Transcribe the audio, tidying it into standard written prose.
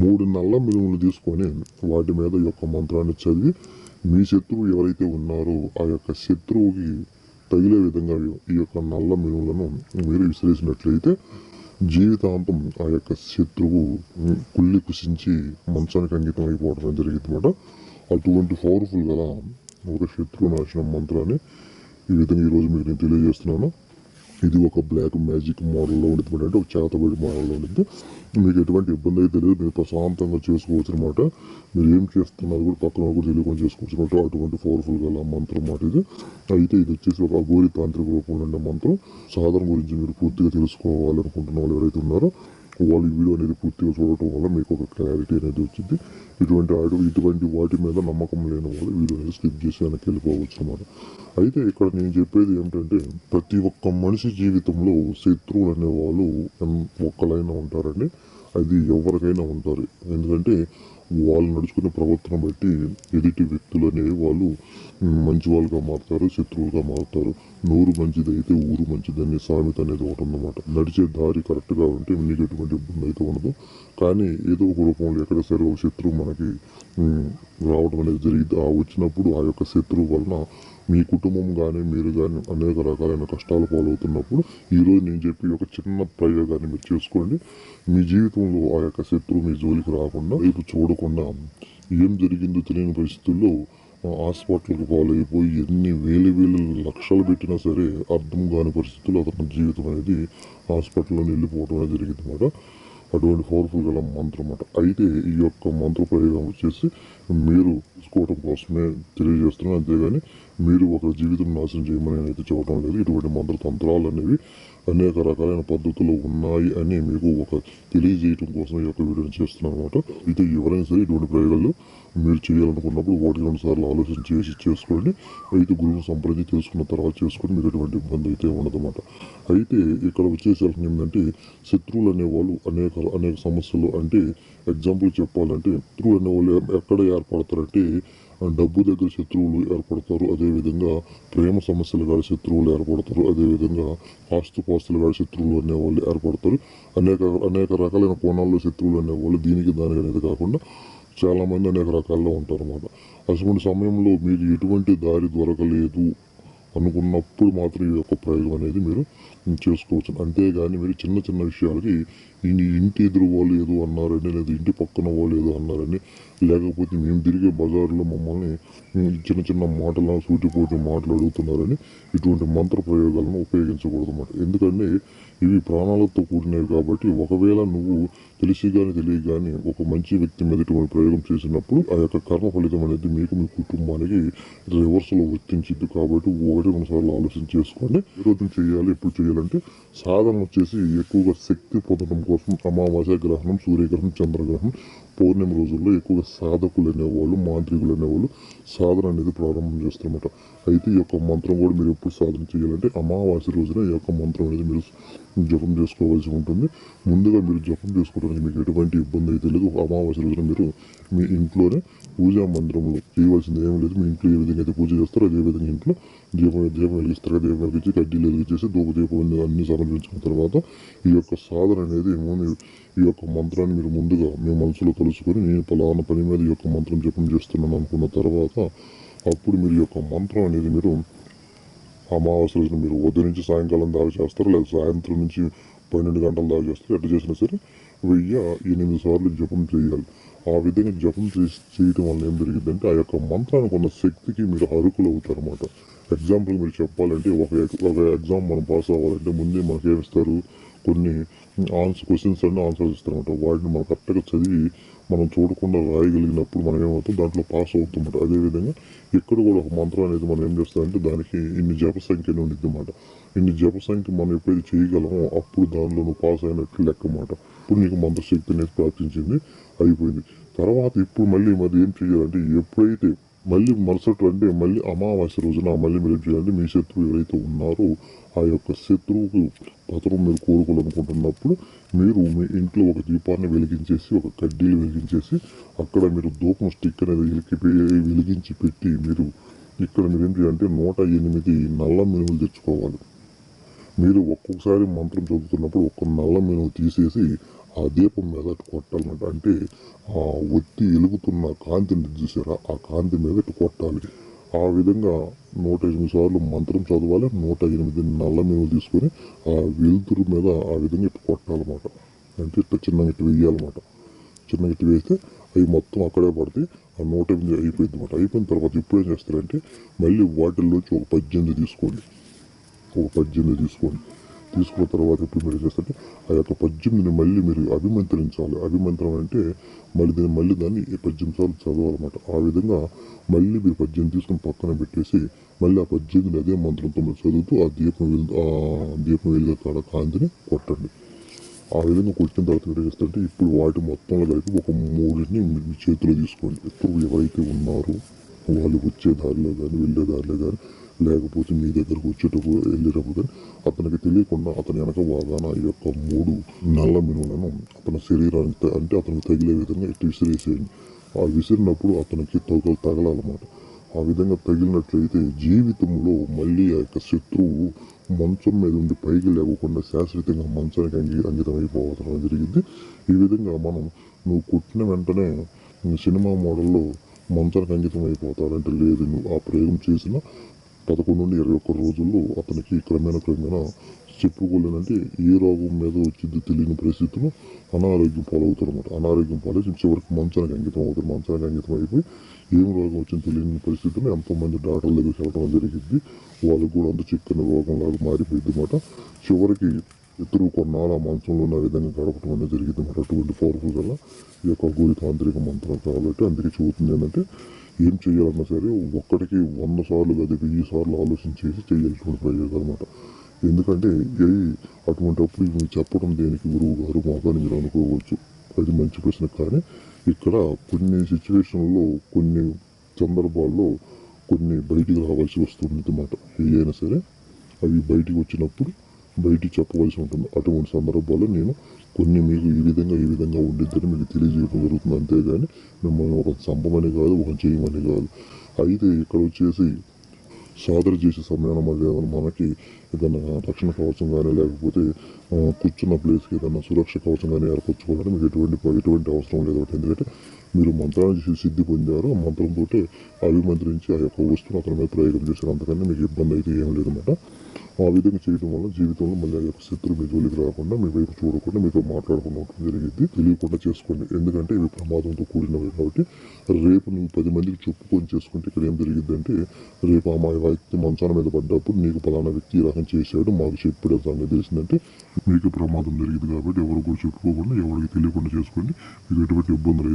3 నల్ల మినుములు తీసుకొని వాటి మీద ఈ యొక్క మంత్రాన్ని చదివి మీ శత్రువు ఎవరైతే ఉన్నారో ఆ యొక్క శత్రువుకి తగిలే విధంగా ఈ యొక్క నల్ల మినుములను మీరు విసిరేసినట్లయితే జీవితాంతం ఆ యొక్క శత్రువు కుళ్ళి కుషించి మంచానికి అంకితం అయిపోవడం జరిగిందన్నమాట. అటువంటి పవర్ఫుల్ గల ఒక శత్రు నాశనం మంత్రాన్ని ఈ విధంగా ఈరోజు మీకు నేను తెలియజేస్తున్నాను. ఇది ఒక బ్లాక్ మ్యాజిక్ మోడల్లో ఉంటుంది, అంటే ఒక చేతబడి మోడల్లో ఉంటుంది. మీకు ఎటువంటి ఇబ్బంది అయితే తెలియదు, మీరు ప్రశాంతంగా చేసుకోవచ్చు అనమాట. మీరు ఏం చేస్తున్నారు కూడా పక్కన కూడా తెలియకుండా చేసుకోవచ్చు అనమాట. అటువంటి పవర్ఫుల్ గల మంత్రం మాట ఇది. అయితే ఇది వచ్చేసి ఒక అఘోరి తాంత్రిక రూపంలో ఉండే మంత్రం. సాధన గురించి మీరు పూర్తిగా తెలుసుకోవాలనుకుంటున్న వాళ్ళు ఎవరైతే ఉన్నారో వాళ్ళు ఈ వీడియో అనేది పూర్తిగా చూడటం వల్ల మీకు ఒక క్లారిటీ అనేది వచ్చింది. ఇటువంటి వాటి మీద నమ్మకం లేని వాళ్ళు వీడియో అనేది స్కిప్ చేసి వెనక్కి వెళ్ళిపోవచ్చు అన్నమాట. అయితే ఇక్కడ నేను చెప్పేది ఏమిటంటే, ప్రతి ఒక్క మనిషి జీవితంలో శత్రువులు అనేవాళ్ళు ఒక్కలైనా ఉంటారండి. అది ఎవరికైనా ఉంటారు. ఎందుకంటే వాళ్ళు నడుచుకునే ప్రవర్తన బట్టి ఎదుటి వ్యక్తులు అనేవి వాళ్ళు మంచి వాళ్ళుగా మారుతారు, శత్రువులుగా మారుతారు. నోరు మంచిది అయితే ఊరు మంచిది అనే సామెత అనేది ఒకటి ఉందన్నమాట. నడిచే దారి కరెక్ట్గా ఉంటే మీకు ఎటువంటి ఇబ్బంది అయితే ఉండదు. కానీ ఏదో ఒక రూపంలో ఎక్కడ సరే ఒక శత్రువు మనకి రావడం అనేది జరిగింది. ఆ వచ్చినప్పుడు ఆ యొక్క శత్రువు వలన మీ కుటుంబం కానీ మీరు కానీ అనేక రకాలైన కష్టాలు పాలవుతున్నప్పుడు ఈరోజు నేను చెప్పి ఒక చిన్న ప్రయోగాన్ని మీరు చేసుకోండి. మీ జీవితంలో ఆ యొక్క శత్రువు మీ జోలికి రాకుండా వైపు చూడకుండా ఏం జరిగిందో తెలియని పరిస్థితుల్లో హాస్పిటల్కి పాలైపోయి ఎన్ని వేలు లక్షలు పెట్టినా సరే అర్థం కాని పరిస్థితుల్లో అతని జీవితం అనేది హాస్పిటల్లో వెళ్ళిపోవడం అనేది జరిగింది అన్నమాట. అటువంటి పవర్ఫుల్ గల మంత్రం అన్నమాట. అయితే ఈ యొక్క మంత్ర ప్రయోగం వచ్చేసి మీరు తీసుకోవడం కోసమే తెలియజేస్తున్నాను, అంతేగాని మీరు ఒక జీవితం నాశనం చేయమని అయితే చెప్పడం లేదు. ఇటువంటి మంత్ర తంత్రాలు అనేవి అనేక రకాలైన పద్ధతులు ఉన్నాయి అని మీకు ఒక తెలియజేయడం కోసం ఈ యొక్క వీడియోని చేస్తున్నాను అనమాట. అయితే ఎవరైనా సరే ఇటువంటి ప్రయోగాలు మీరు చేయాలనుకున్నప్పుడు 1-2 సార్లు ఆలోచన చేసి చేసుకోండి. అయితే గురువుని సంప్రదించి తెలుసుకున్న తర్వాత చేసుకొని మీకు ఎటువంటి ఇబ్బంది అయితే ఉండదన్నమాట. అయితే ఇక్కడ వచ్చేసరికి ఏంటంటే, శత్రువులు అనేవాళ్ళు అనేక సమస్యలు, అంటే ఎగ్జాంపుల్ చెప్పాలంటే శత్రువులు అనేవాళ్ళు ఎక్కడ ఏర్పడతారంటే డబ్బు దగ్గర శత్రువులు ఏర్పడతారు, అదేవిధంగా ప్రేమ సమస్యలు కాడ శత్రువులు ఏర్పడతారు, అదేవిధంగా ఆస్తుపాస్తులు కాడ శత్రువులు అనేవాళ్ళు ఏర్పడతారు. అనేక రకాలైన కోణాల్లో శత్రువులు అనేవాళ్ళు దీనికి దానికి అనేది కాకుండా చాలామంది అనేక రకాల్లో ఉంటారు అన్నమాట. అటువంటి సమయంలో మీరు ఎటువంటి దారి దొరకలేదు అనుకున్నప్పుడు మాత్రం ఈ యొక్క ప్రయోగం అనేది మీరు చేసుకోవచ్చు. అంతేగాని మీరు చిన్న చిన్న విషయాలకి ఇంటి ఎదురు వాళ్ళు ఏదో అన్నారని, లేదా ఇంటి పక్కన వాళ్ళు ఏదో అన్నారని, లేకపోతే మేము తిరిగే బజార్లో మమ్మల్ని చిన్న మాటలను సూటిపోటి మాటలు అడుగుతున్నారని ఇటువంటి మంత్ర ప్రయోగాలను ఉపయోగించకూడదు అన్నమాట. ఎందుకంటే ఇవి ప్రాణాలతో కూడినవి కాబట్టి ఒకవేళ నువ్వు తెలిసి కానీ తెలియక కానీ ఒక మంచి వ్యక్తి మీద ఇటువంటి ప్రయోగం చేసినప్పుడు ఆ యొక్క కర్మ ఫలితం అనేది మీకు మీ కుటుంబానికి రివర్స్లో వర్తించింది. కాబట్టి 1-2 సార్లు ఆలోచన చేసుకోండి. ఈరోజు చేయాలి, ఎప్పుడు చేయాలంటే సాధన వచ్చేసి ఎక్కువగా శక్తి పొందడం కోసం అమావాస్య గ్రహణం, సూర్యగ్రహణం, చంద్రగ్రహణం, పౌర్ణమి రోజుల్లో ఎక్కువగా సాధకులు అనేవాళ్ళు, మాంత్రికులు అనేవాళ్ళు సాధన అనేది ప్రారంభం చేస్తారన్నమాట. అయితే ఈ యొక్క మంత్రం కూడా మీరు ఎప్పుడు సాధన చేయాలంటే అమావాస్య రోజున ఈ యొక్క మంత్రం అనేది మీరు జపం చేసుకోవాల్సి ఉంటుంది. ముందుగా మీరు జపం చేసుకోవడానికి మీకు ఎటువంటి ఇబ్బంది అయితే లేదు. అమావాస్య రోజున మీరు మీ ఇంట్లోనే పూజా మందిరంలో చేయవలసింది ఏమీ లేదు. మీ ఇంట్లో ఏ విధంగా అయితే పూజ చేస్తారో అదేవిధంగా ఇంట్లో దీపం వెలిగిస్తారు. దీపం వెలిగించి కడ్డీలు వెలిగించేసి ధూపదీపం అన్ని సమర్పించుకున్న తర్వాత ఈ యొక్క సాధన అనేది ఈ యొక్క మంత్రాన్ని మీరు ముందుగా మీ మనసులో తలుచుకొని నేను పలానా పని మీద ఈ యొక్క మంత్రం జపం చేస్తున్నాను అనుకున్న తర్వాత అప్పుడు మీరు ఈ యొక్క మంత్రం అనేది మీరు అమావాస్య రోజున మీరు ఉదయం నుంచి సాయంకాలం దాకా చేస్తారు, లేదా సాయంత్రం నుంచి 12 గంటల దాకా చేస్తారు. ఎట్లా చేసినా సరే 1008 సార్లు జపం చేయాలి. ఆ విధంగా జపం చేయటం వల్ల ఏం జరిగిందంటే ఆ యొక్క మంత్రానికి ఉన్న శక్తికి మీరు అరుకులు అవుతారు అన్నమాట. ఎగ్జాంపుల్ మీరు చెప్పాలంటే ఒక ఎగ్జామ్ మనం పాస్ అవ్వాలంటే ముందే మనకి ఏమిస్తారు, కొన్ని క్వశ్చన్స్ అన్నీ ఆన్సర్స్ ఇస్తారన్నమాట. వాటిని మనం కరెక్ట్గా చదివి మనం చూడకుండా రాయగలిగినప్పుడు మనం ఏమవుతాం, దాంట్లో పాస్ అవుతుందన్నమాట. అదేవిధంగా ఇక్కడ కూడా ఒక మంత్రం అనేది మనం ఏం చేస్తామంటే దానికి ఇన్ని జప సంఖ్యను ఉండిద్ది అన్నమాట. ఇన్ని జప సంఖ్య మనం ఎప్పుడైతే చేయగలమో అప్పుడు దానిలో నువ్వు పాస్ అయినట్లు లెక్క అన్నమాట. ఇప్పుడు నీకు మంత్రశక్తి అనేది ప్రాప్తించింది, అయిపోయింది. తర్వాత ఇప్పుడు మళ్ళీ మరి ఏం చేయాలంటే ఎప్పుడైతే మళ్ళీ మరుసటి అంటే మళ్ళీ అమావాస్య రోజున మళ్ళీ మీరు ఏం చేయాలంటే మీ శత్రువు ఎవరైతే ఉన్నారో ఆ యొక్క శత్రువుకు పత్రం మీరు కోరుకోవాలనుకుంటున్నప్పుడు మీరు మీ ఇంట్లో ఒక దీపాన్ని వెలిగించేసి, ఒక కడ్డీలు వెలిగించేసి అక్కడ మీరు ధూపం స్టిక్ అనేది వెలిగించి పెట్టి మీరు ఇక్కడ మీరు ఏం చేయాలంటే 108 నల్ల మినుములు తెచ్చుకోవాలి. మీరు ఒక్కొక్కసారి మంత్రం చదువుతున్నప్పుడు ఒక్క నల్ల మినుము తీసేసి ఆ దీపం మీద ఇటు కొట్టాలన్నమాట. అంటే ఆ ఒత్తి వెలుగుతున్న కాంతిని చూసారా, ఆ కాంతి మీద ఇటు కొట్టాలి. ఆ విధంగా 108 సార్లు మంత్రం చదవాలి. 108 నల్ల మినుములు తీసుకొని ఆ వెలుతురు మీద ఆ విధంగా ఇటు కొట్టాలన్నమాట. అంటే ఇట్లా చిన్నగా ఇటు వేయాలన్నమాట. చిన్నగా ఇటు వేస్తే అవి మొత్తం అక్కడే పడితే ఆ 108 అయిపోయింది అనమాట. అయిపోయిన తర్వాత ఇప్పుడు ఏం చేస్తారంటే మళ్ళీ వాటిల్లోంచి ఒక 18 తీసుకోండి. ఒక 18 తీసుకోండి. తీసుకున్న తర్వాత ఇప్పుడు మీరు ఏం చేస్తారంటే ఆ యొక్క 18ని మళ్ళీ మీరు అభిమంత్రించాలి. అభిమంత్రం అంటే మళ్ళీ దాన్ని 18 సార్లు చదవాలన్నమాట. ఆ విధంగా మళ్ళీ మీరు 18 తీసుకుని పక్కన పెట్టేసి మళ్ళీ ఆ 18ని అదే మంత్రంతో మీరు చదువుతూ ఆ దీపం వెలిగే కాడ కాంతిని కొట్టండి. ఆ విధంగా కొట్టిన తర్వాత మీరు ఏం చేస్తారంటే ఇప్పుడు వాటి మొత్తంలో కలిపి ఒక 3ని మీ చేతిలో తీసుకోండి. ఇప్పుడు ఎవరైతే ఉన్నారో వాళ్ళు వచ్చే దారిలో కానీ వెళ్ళే దారిలో కానీ లేకపోతే మీ దగ్గరకు వచ్చేటప్పుడు వెళ్ళేటప్పుడు కానీ అతనికి తెలియకుండా అతని వెనక భాగాన ఈ యొక్క 3 నల్ల మినుములను అతని శరీరానికి అంటే అతనికి తగిలే విధంగా ఇటు విసిరేసేయండి. ఆ విసిరినప్పుడు అతనికి తగలాలన్నమాట. ఆ విధంగా తగిలినట్లయితే జీవితంలో మళ్ళీ ఆ యొక్క శత్రువు మంచం మీద ఉండి పైకి లేకుండా శాశ్వతంగా మంచానికి అంకితం అయిపోవడం జరిగింది. ఈ విధంగా మనం నువ్వు కొట్టిన వెంటనే సినిమా మోడల్లో మంచానికి అంకితం అయిపోతాడంటే లేదు. నువ్వు ఆ ప్రయోగం చేసిన 11 నుండి 21 రోజుల్లో అతనికి క్రమేణా చెప్పుకోలేనంటే ఏ రోగం మీద వచ్చింది తెలియని పరిస్థితుల్లో అనారోగ్యం పాలవుతాడు అనమాట. అనారోగ్యం పాలైతే చివరికి మంచానికి అంకితం అవుతాడు. మంచానికి అంకితం అయిపోయి ఏం రోగం వచ్చింది తెలియని పరిస్థితుల్లో ఎంతోమంది డాక్టర్ల దగ్గరికి వెళ్ళడం జరిగింది. వాళ్ళకు కూడా అంత చిక్కని రోగం లాగా మారిపోయింది అనమాట. చివరికి ఇద్దరు కొన్నాళ్ళ మంచంలో ఉన్న విధంగా గడపడం అనేది జరిగింది అనమాట. అటువంటి పవర్ఫుల్ గల ఈ యొక్క గోరి తాంత్రిక మంత్రం కాబట్టి అందుకే చెబుతుంది ఏంటంటే ఏం చేయాలన్నా సరే ఒక్కడికి 100 సార్లు కాదు 1000 సార్లు ఆలోచించేసి చేయాల్సినటువంటి ప్రయోగం అనమాట. ఎందుకంటే అటువంటిప్పుడు మీరు చెప్పడం దేనికి గురువు గారు మాకని మీరు అనుకోవచ్చు. అది మంచి ప్రశ్న. కానీ ఇక్కడ కొన్ని సిచ్యువేషన్లో కొన్ని సందర్భాల్లో కొన్ని బయటికి రావాల్సి వస్తుంది అన్నమాట. ఏదైనా సరే అవి బయటికి వచ్చినప్పుడు బయటికి చెప్పవలసి ఉంటుంది. అటువంటి సందర్భాల్లో నేను కొన్ని మీకు ఈ విధంగా ఉండిద్దని మీకు తెలియజేయడం జరుగుతుంది. అంతేగాని మిమ్మల్ని ఒక చంపమని కాదు, ఒక చేయమని కాదు. అయితే ఇక్కడ వచ్చేసి సాధన చేసే సమయాన మనకి ఏదైనా రక్షణ కవచం కానీ లేకపోతే కూర్చున్న ప్లేస్కి ఏదైనా సురక్ష కవచం కానీ ఏర్పరచుకోవడానికి మీకు ఎటువంటి అవసరం లేదు. ఎందుకంటే మీరు మంత్రాన్ని చేసి సిద్ధి పొందారు. ఆ మంత్రంతో అభిమంత్రించి ఆ యొక్క వస్తువును అతని మీద ప్రయోగం చేశారు. అంతకన్నా మీకు ఇబ్బంది అయితే ఏం లేదన్నమాట. ఆ విధంగా చేయడం వల్ల జీవితంలో మళ్ళీ ఆ యొక్క శత్రువు మీ జోలికి రాకుండా మీ వైపు చూడకుండా మీతో మాట్లాడకుండా ఉండడం జరిగింది. తెలియకుండా చేసుకోండి. ఎందుకంటే ఇవి ప్రమాదంతో కూడినవి కాబట్టి రేపు నువ్వు 10 మందికి చెప్పుకొని చేసుకుంటే ఇక్కడ ఏం జరిగిద్దంటే రేపు ఆ వ్యక్తి మంచాల మీద పడ్డప్పుడు నీకు పలానా వ్యక్తి ఈ రకం చేశాడు మాకు చెప్పాడు సంగతి తెలిసిందంటే మీకు ప్రమాదం జరిగింది. కాబట్టి ఎవరు కూడా చెప్పుకోకుండా ఎవరికి తెలియకుండా చేసుకోండి. మీకు ఎటువంటి ఇబ్బందులు